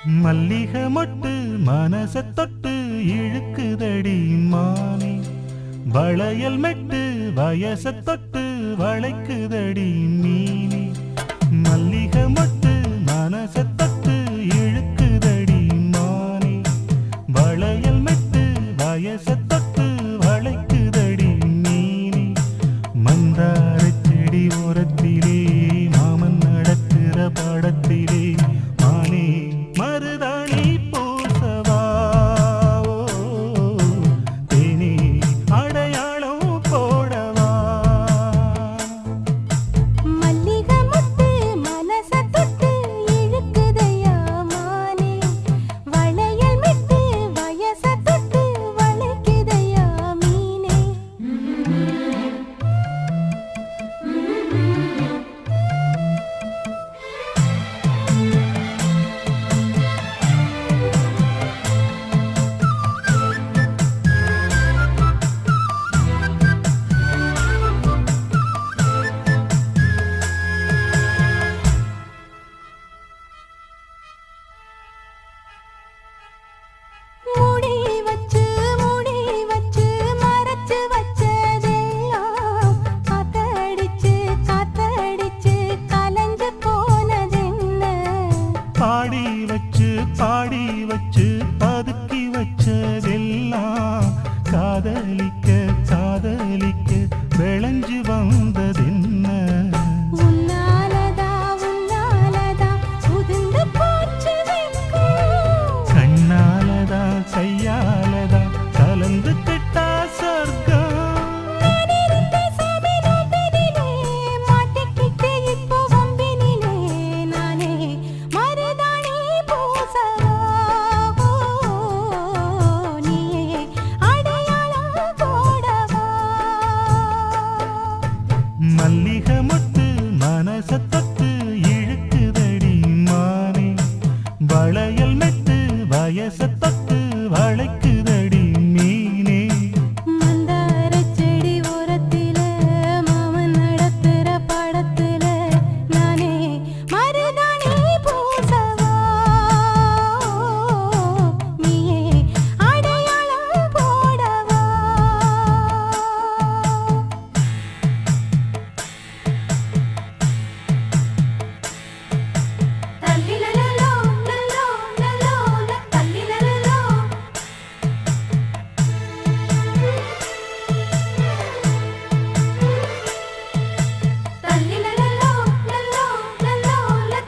மல்லிகை மொட்டு மனச தொட்டு இழுக்குதடி மானே, வளையல் மெட்டு வயச தொட்டு வளைக்குதடி மீனே. மல்லிகை மொட்டு மனச தொட்டு இழுக்குதடி மானே, வளையல் மெட்டு வயச தொட்டு வளைக்குதடி மீனே. மந்தார செடி ஓரத்திலே மாமன் நடக்கிற படத்திலே மானே மருதாணி பூசவா, தேனி அடையாளம் போடவா. மல்லிகை மொட்டு மனச தொட்டு இழுக்குதையா மானே, வளையல் மெட்டு வயச தொட்டு வளைக்குதையா மீனே. மூடி வச்சு மறைச்சு வச்சதெல்லாம் காத்தடிச்சு கலஞ்சு போனதென்ன. பாடி வச்சு பதுக்கி வச்சதெல்லாம் காதலிக்க விளைஞ்சு வந்ததென்ன. உன்னாலதா உதிர்ந்து போச்சு வெட்கம். கண்ணாலதா கையாலதா கலந்து கிட்டா சொர்க்கம். நான் இருந்த சாமி நோம்பினிலே, மாட்டிக்கிட்டு இப்போ வம்பினிலே, நானே மருதாணி பூசவா, நீயே அடையாளம் போடவா. மல்லிகை மொட்டு மனச தொட்டு இழுக்குதடி மானே, வளையல் மெட்டு வயச தொட்டு வளைக்குதடி மீனே. மந்தார செடி ஓரத்தில மாமன் நடத்துற படத்துல, நானே மருதாணி பூசவா, நீயே அடையாளம் போடவா. தல்லிலலலோ லலோ லலோ தல்லிலலலோ. தல்லிலலலோ லலோ லலோ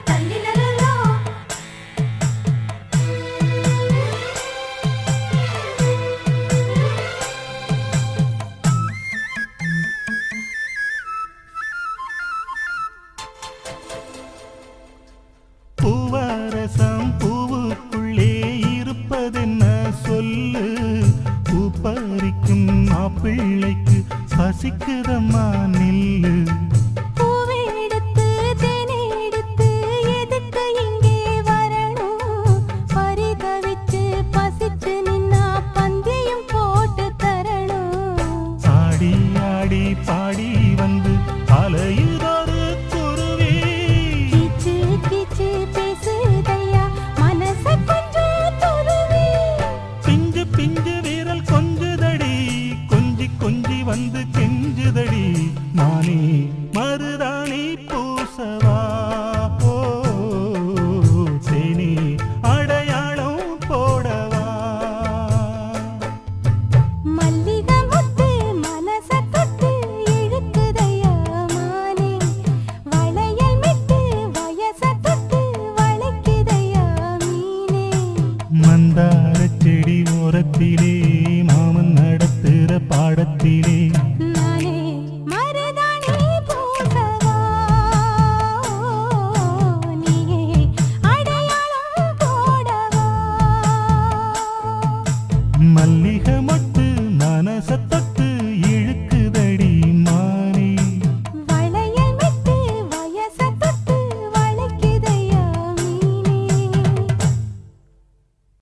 தல்லிலலலோ. பூவரசம் பூவுக்குள்ளே இருப்பதென்ன சொல்லு, பூ பறிக்கும் மாப்பிள்ளைக்கு பசிக்குதம்மா நில்லு. பூவை எடுத்து தேனை எடுத்து எதுக்கு இங்கே வரணும், பரிதவிச்சு பசிச்சு நின்னா பந்தியும் போட்டு தரணும். ஆடி ஆடி பாடி வந்து அலையுதொரு குருவி, கீச்சு கீச்சு பேசுதையா மனச கொஞ்சம் துருவி. பிஞ்சு பிஞ்சு வீரல் கொஞ்சுதடி, கொஞ்சி வந்து கெஞ்சுதடி மானே மருதாணி பூசவா, தேனி அடையாளம் போடவா. மல்லிகை மொட்டு மனச தொட்டு இழுக்குதையா மானே, வளையல் மெட்டு வயச தொட்டு வளைக்குதையா மீனே. மந்தார செடி ஓரத்திலே மாமன் நடத்துற பாடத்திலே